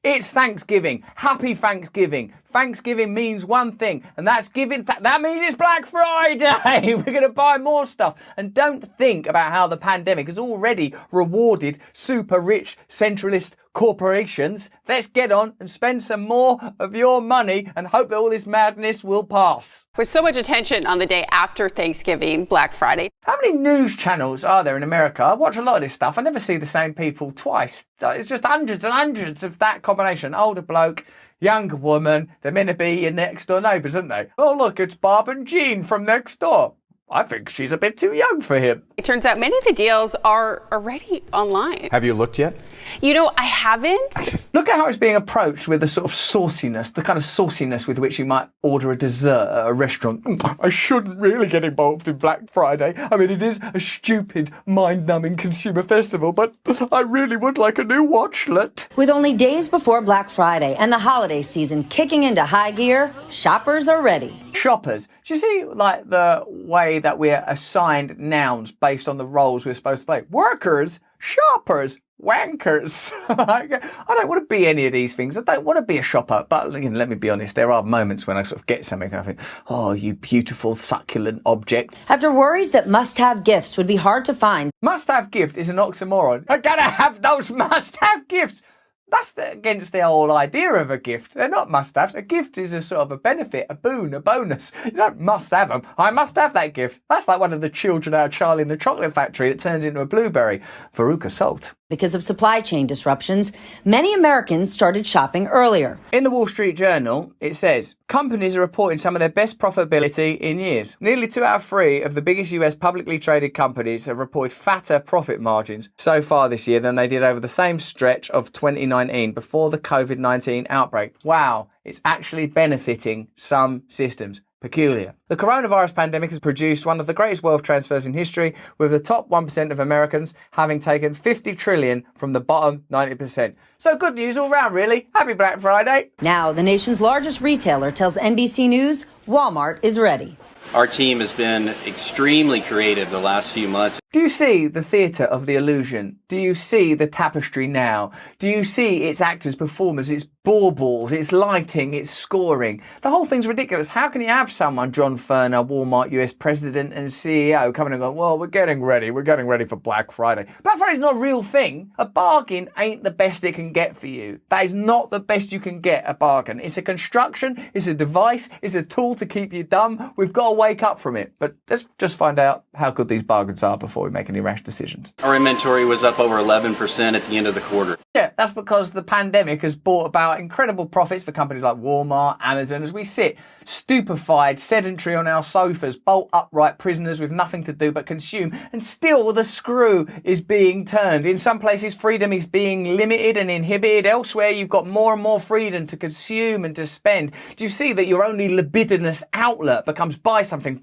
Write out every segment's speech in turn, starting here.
It's Thanksgiving. Happy Thanksgiving. Thanksgiving means one thing, and that's giving. That means it's Black Friday. We're going to buy more stuff. And don't think about how the pandemic has already rewarded super rich centralist corporations. Let's get on and spend some more of your money and hope that all this madness will pass. With so much attention on the day after Thanksgiving, Black Friday. How many news channels are there in America? I watch a lot of this stuff. I never see the same people twice. It's just hundreds and hundreds of that combination. Older bloke, younger woman. They're meant to be your next door neighbours, aren't they? Oh, look, it's Bob and Jean from next door. I think she's a bit too young for him. It turns out many of the deals are already online. Have you looked yet? You know, I haven't. Look at how it's being approached with the sort of sauciness, the kind of sauciness with which you might order a dessert at a restaurant. I shouldn't really get involved in Black Friday. I mean, it is a stupid, mind-numbing consumer festival, but I really would like a new watchlet. With only days before Black Friday and the holiday season kicking into high gear, shoppers are ready. Shoppers. Do you see, like, the way that we're assigned nouns based on the roles we're supposed to play? Workers, shoppers, wankers. I don't want to be any of these things. I don't want to be a shopper. But let me be honest, there are moments when I sort of get something and I think, oh, you beautiful, succulent object. After worries that must-have gifts would be hard to find. Must-have gift is an oxymoron. I gotta have those must-have gifts. That's against the whole idea of a gift. They're not must-haves. A gift is a sort of a benefit, a boon, a bonus. You don't must have them. I must have that gift. That's like one of the children out of Charlie and the Chocolate Factory that turns into a blueberry. Veruca Salt. Because of supply chain disruptions, many Americans started shopping earlier. In the Wall Street Journal, it says, companies are reporting some of their best profitability in years. Nearly 2 out of 3 of the biggest US publicly traded companies have reported fatter profit margins so far this year than they did over the same stretch of 2019 before the COVID-19 outbreak. Wow, it's actually benefiting some systems. Peculiar. The coronavirus pandemic has produced one of the greatest wealth transfers in history, with the top 1% of Americans having taken 50 trillion from the bottom 90%. So good news all round, really. Happy Black Friday. Now, the nation's largest retailer tells NBC News Walmart is ready. Our team has been extremely creative the last few months. Do you see the theatre of the illusion? Do you see the tapestry now? Do you see its actors, performers, its baubles, its lighting, its scoring? The whole thing's ridiculous. How can you have someone, John Furner, Walmart US president and CEO, coming and going, well, we're getting ready for Black Friday. Black Friday's not a real thing. A bargain ain't the best it can get for you. That is not the best you can get, a bargain. It's a construction, it's a device, it's a tool to keep you dumb. We've got to wake up from it. But let's just find out how good these bargains are before we make any rash decisions. Our inventory was up over 11% at the end of the quarter. Yeah, that's because the pandemic has brought about incredible profits for companies like Walmart, Amazon, as we sit stupefied, sedentary on our sofas, bolt upright prisoners with nothing to do but consume, and still the screw is being turned. In some places, freedom is being limited and inhibited. Elsewhere, you've got more and more freedom to consume and to spend. Do you see that your only libidinous outlet becomes buy something,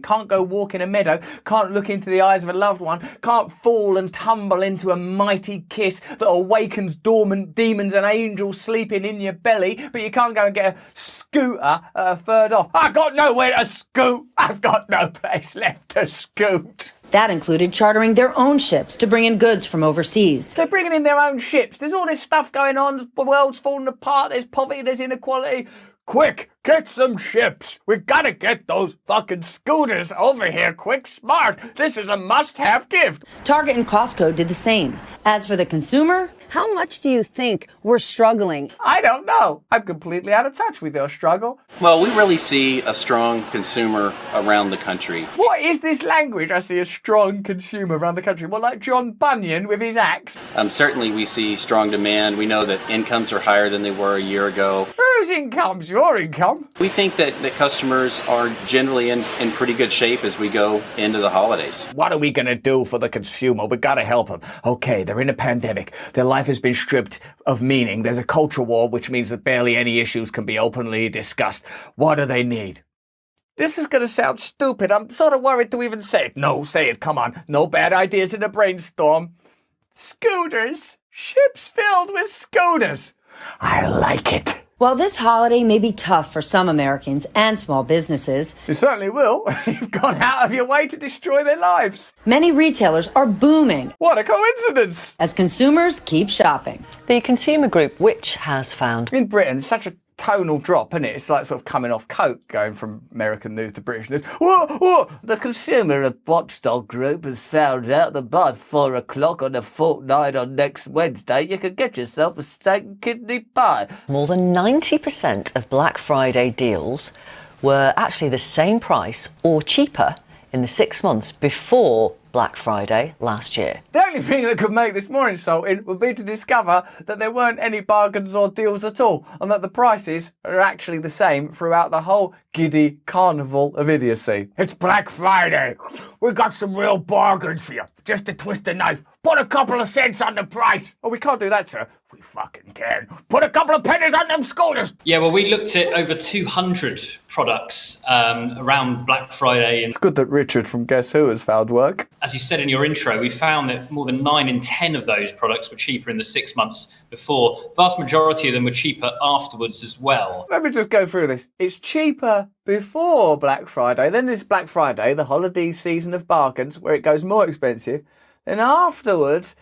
can't go walk in a meadow, can't look into the eyes of a loved one, can't fall and tumble into a mighty kiss that awakens dormant demons and angels sleeping in your belly, but you can't go and get a scooter at a third off. I've got nowhere to scoot. I've got no place left to scoot. That included chartering their own ships to bring in goods from overseas. They're bringing in their own ships. There's all this stuff going on. The world's falling apart. There's poverty. There's inequality. Quick, get some ships. We gotta get those fucking scooters over here quick, smart. This is a must-have gift. Target and Costco did the same. As for the consumer, how much do you think we're struggling? I don't know. I'm completely out of touch with your struggle. Well, we really see a strong consumer around the country. What is this language? I see a strong consumer around the country. Well, like John Bunyan with his axe. Certainly we see strong demand. We know that incomes are higher than they were a year ago. Whose income's your income? We think that customers are generally in pretty good shape as we go into the holidays. What are we going to do for the consumer? We got to help them. Okay, they're in a pandemic. Their life has been stripped of meaning. There's a culture war, which means that barely any issues can be openly discussed. What do they need? This is going to sound stupid. I'm sort of worried to even say it. No, say it. Come on. No bad ideas in a brainstorm. Scooters. Ships filled with scooters. I like it. While this holiday may be tough for some Americans and small businesses, It certainly will. You've gone out of your way to destroy their lives. many retailers are booming What a coincidence. as consumers keep shopping. The consumer group Which has found In Britain, it's such a tonal drop, isn't it? It's like sort of coming off coke, going from American news to British news. Whoa, whoa. The consumer watchdog group has found out that by 4 o'clock on a fortnight on next Wednesday, you can get yourself a steak and kidney pie. more than 90% of Black Friday deals were actually the same price or cheaper in the 6 months before Black Friday last year. The only thing that could make this more insulting would be to discover that there weren't any bargains or deals at all, and that the prices are actually the same throughout the whole giddy carnival of idiocy. It's Black Friday. We got some real bargains for you. Just to twist the knife. Put a couple of cents on the price. Oh, we can't do that, sir. We fucking can. Put a couple of pennies on them scooters. Yeah, well, we looked at over 200 products around Black Friday. And It's good that Richard from Guess Who has found work. as you said in your intro, we found that more than 9 in 10 of those products were cheaper in the 6 months before. The vast majority of them were cheaper afterwards as well. Let me just go through this. It's cheaper before Black Friday. Then there's Black Friday, the holiday season of bargains, where it goes more expensive. Then afterwards,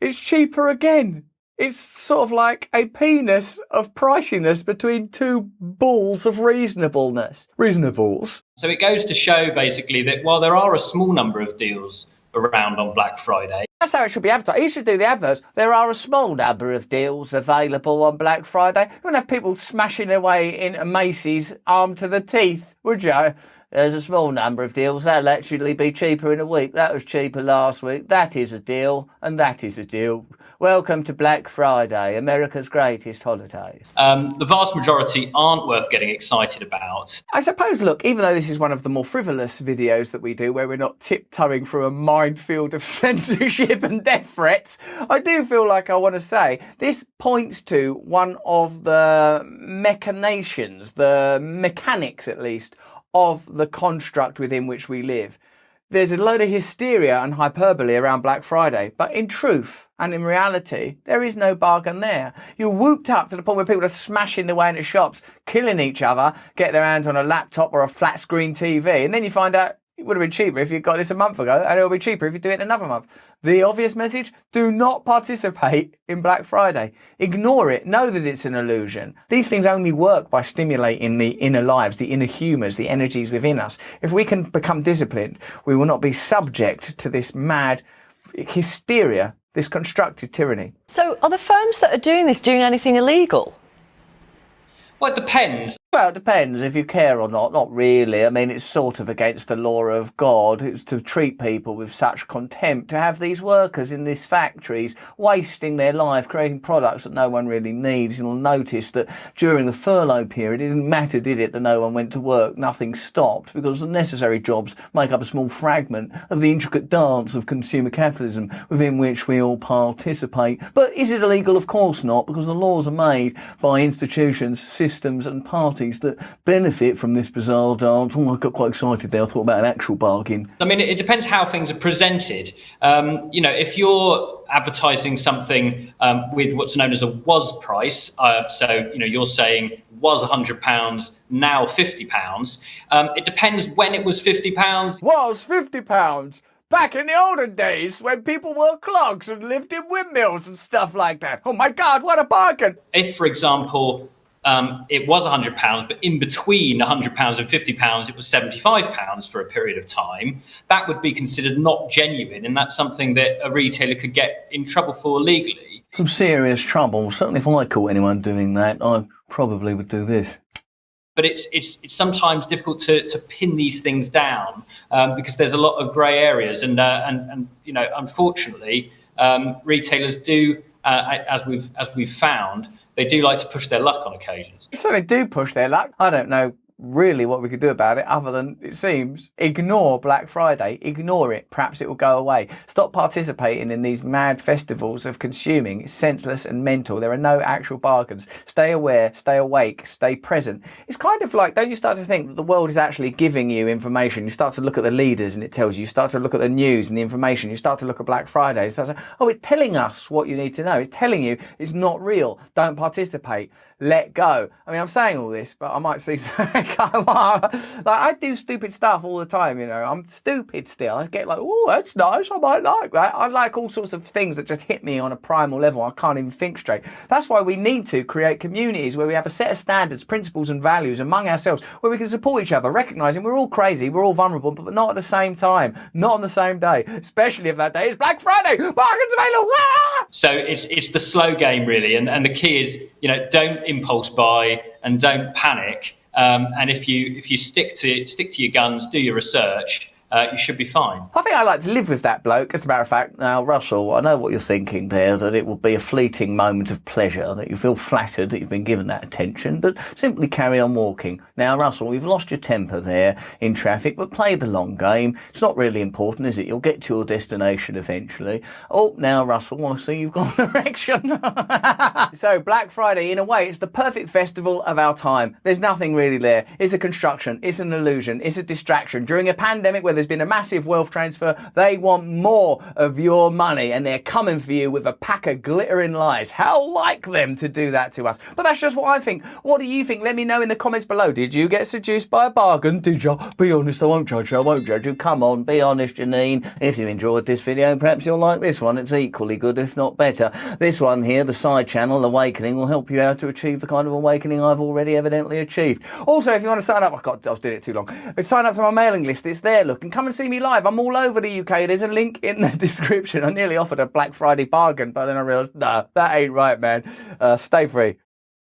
it's cheaper again. It's sort of like a penis of priciness between two balls of reasonableness. Reasonables. So it goes to show basically that while there are a small number of deals around on Black Friday, That's how it should be advertised. You should do the adverts. There are a small number of deals available on Black Friday. You wouldn't have people smashing their way into Macy's armed to the teeth, would you? There's a small number of deals. That'll actually be cheaper in a week. That was cheaper last week. That is a deal, and that is a deal. Welcome to Black Friday, America's greatest holiday. the vast majority aren't worth getting excited about. I suppose, look, even though this is one of the more frivolous videos that we do, where we're not tiptoeing through a minefield of censorship and death threats, I do feel like I want to say this points to one of the machinations, the mechanics at least, of the construct within which we live. There's a load of hysteria and hyperbole around Black Friday, but in truth and in reality, there is no bargain there. You're whooped up to the point where people are smashing their way into shops, killing each other, get their hands on a laptop or a flat screen TV, and then you find out it would have been cheaper if you got this a month ago, and it'll be cheaper if you do it in another month. The obvious message, do not participate in Black Friday. Ignore it. Know that it's an illusion. These things only work by stimulating the inner lives, the inner humours, the energies within us. If we can become disciplined, we will not be subject to this mad hysteria, this constructed tyranny. So are the firms that are doing this doing anything illegal? Well, it depends. Well, it depends if you care or not. Not really. I mean, it's sort of against the law of God. It's to treat people with such contempt, to have these workers in these factories wasting their life creating products that no one really needs. You'll notice that during the furlough period, it didn't matter, did it, that no one went to work? Nothing stopped, because the necessary jobs make up a small fragment of the intricate dance of consumer capitalism within which we all participate. But is it illegal? Of course not, because the laws are made by institutions, systems and parties that benefit from this bizarre dance. Oh, I got quite excited there. I thought about an actual bargain. I mean, it depends how things are presented. If you're advertising something with what's known as a was price, you're saying was £100, now £50. It depends when it was £50. Was £50. Back in the olden days when people wore clogs and lived in windmills and stuff like that. Oh my God, what a bargain. If, for example, it was £100, but in between £100 and £50, it was £75 for a period of time, that would be considered not genuine, and that's something that a retailer could get in trouble for legally. Some serious trouble. Certainly if I caught anyone doing that, I probably would do this. But it's sometimes difficult to pin these things down because there's a lot of grey areas, and unfortunately, retailers do, as we've found, they do like to push their luck on occasions. So they do push their luck. I don't know really what we could do about it other than, it seems, ignore Black Friday, ignore it. Perhaps it will go away. Stop participating in these mad festivals of consuming. It's senseless and mental. There are no actual bargains. Stay aware, stay awake, stay present. It's kind of like, don't you start to think that the world is actually giving you information? You start to look at the leaders and it tells you. You start to look at the news and the information. You start to look at Black Friday. You start to say, oh, it's telling us what you need to know. It's telling you it's not real. Don't participate. Let go. I mean, I'm saying all this, but I might see come on. Like, I do stupid stuff all the time, you know. I'm stupid still. I get like, oh, that's nice. I might like that. I like all sorts of things that just hit me on a primal level. I can't even think straight. That's why we need to create communities where we have a set of standards, principles and values among ourselves, where we can support each other, recognising we're all crazy, we're all vulnerable, but not at the same time, not on the same day, especially if that day is Black Friday. Bargains available. Ah! So it's the slow game, really. And the key is, you know, don't impulse buy and don't panic. And if you stick to your guns, do your research, you should be fine. I think I like to live with that bloke, as a matter of fact. Now, Russell, I know what you're thinking there, that it will be a fleeting moment of pleasure, that you feel flattered that you've been given that attention, but simply carry on walking. Now, Russell, you've lost your temper there in traffic, but play the long game. It's not really important, is it? You'll get to your destination eventually. Oh, now, Russell, I see you've got an erection. So, Black Friday, in a way, it's the perfect festival of our time. There's nothing really there. It's a construction. It's an illusion. It's a distraction. During a pandemic where there's been a massive wealth transfer, they want more of your money and they're coming for you with a pack of glittering lies. How like them to do that to us. But that's just what I think. What do you think? Let me know in the comments below. Did you get seduced by a bargain? Did you? Be honest, I won't judge you. I won't judge you. Come on, be honest, Janine. If you enjoyed this video, perhaps you'll like this one. It's equally good, if not better. This one here, the side channel, Awakening, will help you out to achieve the kind of awakening I've already evidently achieved. Also, if you want to sign up, oh God, I was doing it too long. Sign up to my mailing list. It's there, look, and come and see me live. I'm all over the UK. There's a link in the description. I nearly offered a Black Friday bargain, but then I realised, no, that ain't right, man. Stay free.